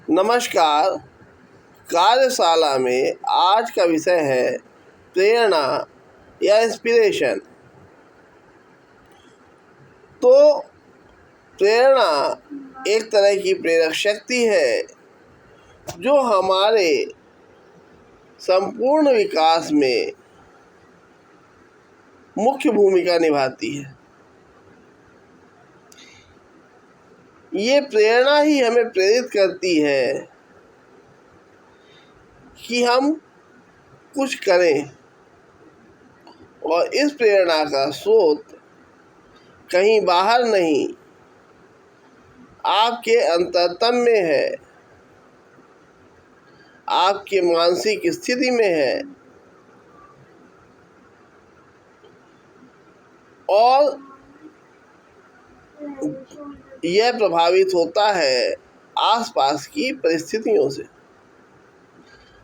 नमस्कार। कार्यशाला में आज का विषय है प्रेरणा या इंस्पिरेशन। तो प्रेरणा एक तरह की प्रेरक शक्ति है जो हमारे संपूर्ण विकास में मुख्य भूमिका निभाती है। ये प्रेरणा ही हमें प्रेरित करती है कि हम कुछ करें, और इस प्रेरणा का स्रोत कहीं बाहर नहीं, आपके अंतरतम में है, आपके मानसिक स्थिति में है। और यह प्रभावित होता है आसपास की परिस्थितियों से।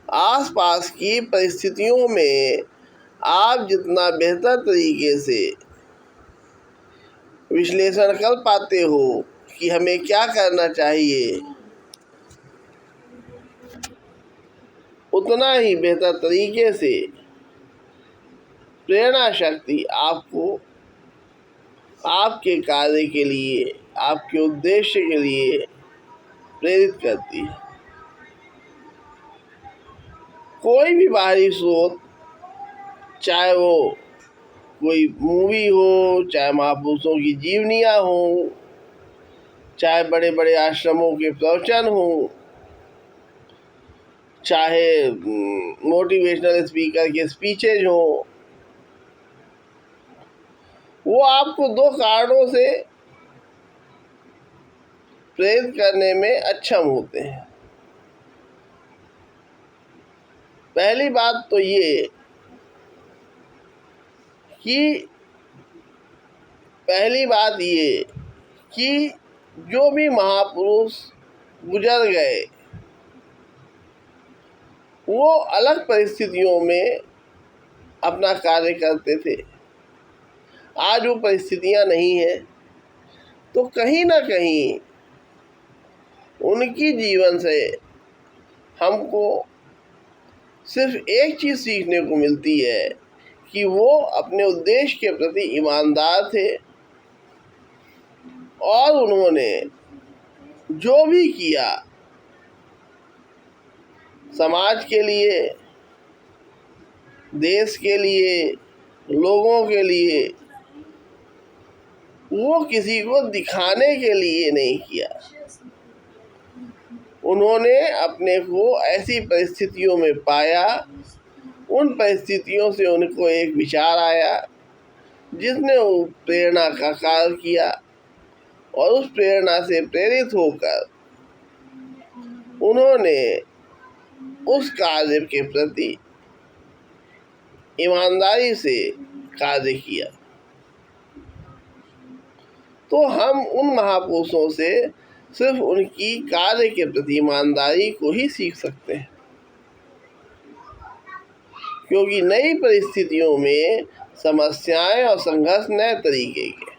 आसपास की परिस्थितियों में आप जितना बेहतर तरीके से विश्लेषण कर पाते हो कि हमें क्या करना चाहिए, उतना ही बेहतर तरीके से प्रेरणा शक्ति आपको आपके कार्य के लिए, आपके उद्देश्य के लिए प्रेरित करती है। कोई भी बाहरी स्रोत, चाहे वो कोई मूवी हो, चाहे महापुरुषों की जीवनियाँ हो, चाहे बड़े बड़े आश्रमों के प्रवचन हो, चाहे मोटिवेशनल स्पीकर के स्पीचेज हो, वो आपको दो कारणों से प्रेरित करने में अक्षम होते हैं। पहली बात तो ये कि जो भी महापुरुष गुजर गए वो अलग परिस्थितियों में अपना कार्य करते थे। आज वो परिस्थितियां नहीं हैं, तो कहीं ना कहीं उनकी जीवन से हमको सिर्फ एक चीज़ सीखने को मिलती है कि वो अपने उद्देश्य के प्रति ईमानदार थे, और उन्होंने जो भी किया समाज के लिए, देश के लिए, लोगों के लिए, वो किसी को दिखाने के लिए नहीं किया। उन्होंने अपने को ऐसी परिस्थितियों में पाया, उन परिस्थितियों से उनको एक विचार आया जिसने वो प्रेरणा का कार्य किया, और उस प्रेरणा से प्रेरित होकर उन्होंने उस कार्य के प्रति ईमानदारी से कार्य किया। तो हम उन महापुरुषों से सिर्फ उनकी कार्य के प्रति ईमानदारी को ही सीख सकते हैं, क्योंकि नई परिस्थितियों में समस्याएं और संघर्ष नए तरीके के,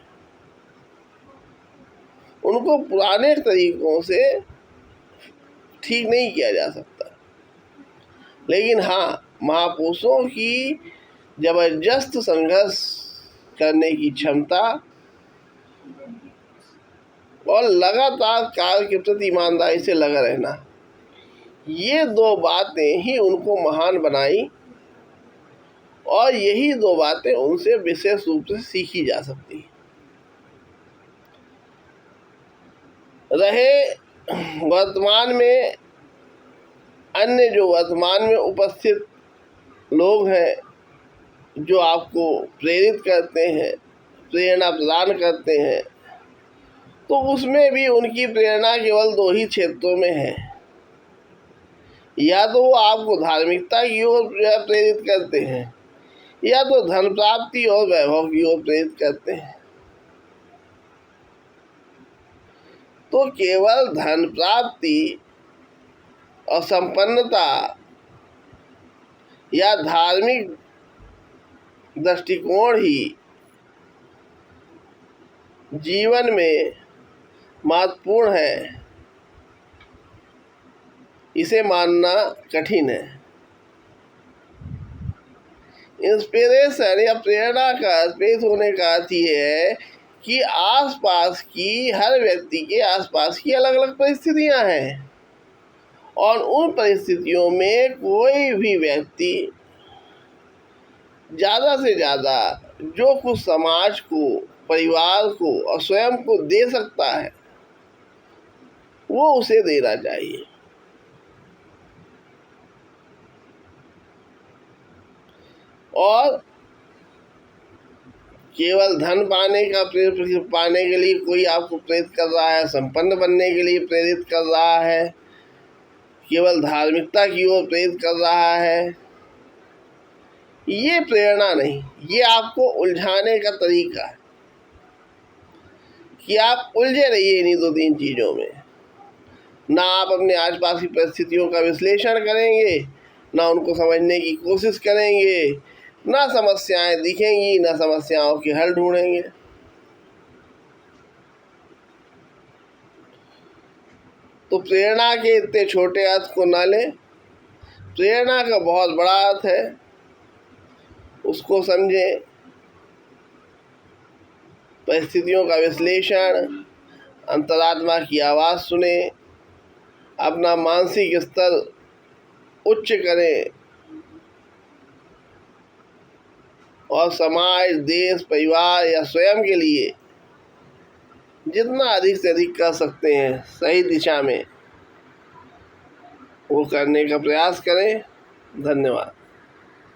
उनको पुराने तरीकों से ठीक नहीं किया जा सकता। लेकिन हाँ, महापुरुषों की जबरदस्त संघर्ष करने की क्षमता और लगातार कार्य के प्रति ईमानदारी से लगा रहना, ये दो बातें ही उनको महान बनाई, और यही दो बातें उनसे विशेष रूप से सीखी जा सकती हैं। रहे वर्तमान में अन्य जो वर्तमान में उपस्थित लोग हैं जो आपको प्रेरित करते हैं, प्रेरणा प्रदान करते हैं, तो उसमें भी उनकी प्रेरणा केवल दो ही क्षेत्रों में है। या तो वो आपको धार्मिकता की ओर प्रेरित करते हैं, या तो धन प्राप्ति और वैभव की ओर प्रेरित करते हैं। तो केवल धन प्राप्ति और संपन्नता या धार्मिक दृष्टिकोण ही जीवन में महत्वपूर्ण है, इसे मानना कठिन है। इंस्पिरेशन या प्रेरणा का प्रेरित होने का अर्थ ये है कि आसपास की हर व्यक्ति के आसपास की अलग अलग परिस्थितियां हैं और उन परिस्थितियों में कोई भी व्यक्ति ज़्यादा से ज़्यादा जो कुछ समाज को, परिवार को और स्वयं को दे सकता है वो उसे देना चाहिए। और केवल धन पाने के लिए कोई आपको प्रेरित कर रहा है, संपन्न बनने के लिए प्रेरित कर रहा है, केवल धार्मिकता की ओर प्रेरित कर रहा है, ये प्रेरणा नहीं, ये आपको उलझाने का तरीका है कि आप उलझे रहिए इन्हीं दो तीन चीज़ों में। ना आप अपने आसपास की परिस्थितियों का विश्लेषण करेंगे, ना उनको समझने की कोशिश करेंगे, ना समस्याएं दिखेंगी, ना समस्याओं के हल ढूंढेंगे। तो प्रेरणा के इतने छोटे अर्थ को ना लें, प्रेरणा का बहुत बड़ा अर्थ है, उसको समझें। परिस्थितियों का विश्लेषण, अंतरात्मा की आवाज़ सुने, अपना मानसिक स्तर उच्च करें और समाज, देश, परिवार या स्वयं के लिए जितना अधिक से अधिक कर सकते हैं सही दिशा में वो करने का प्रयास करें। धन्यवाद।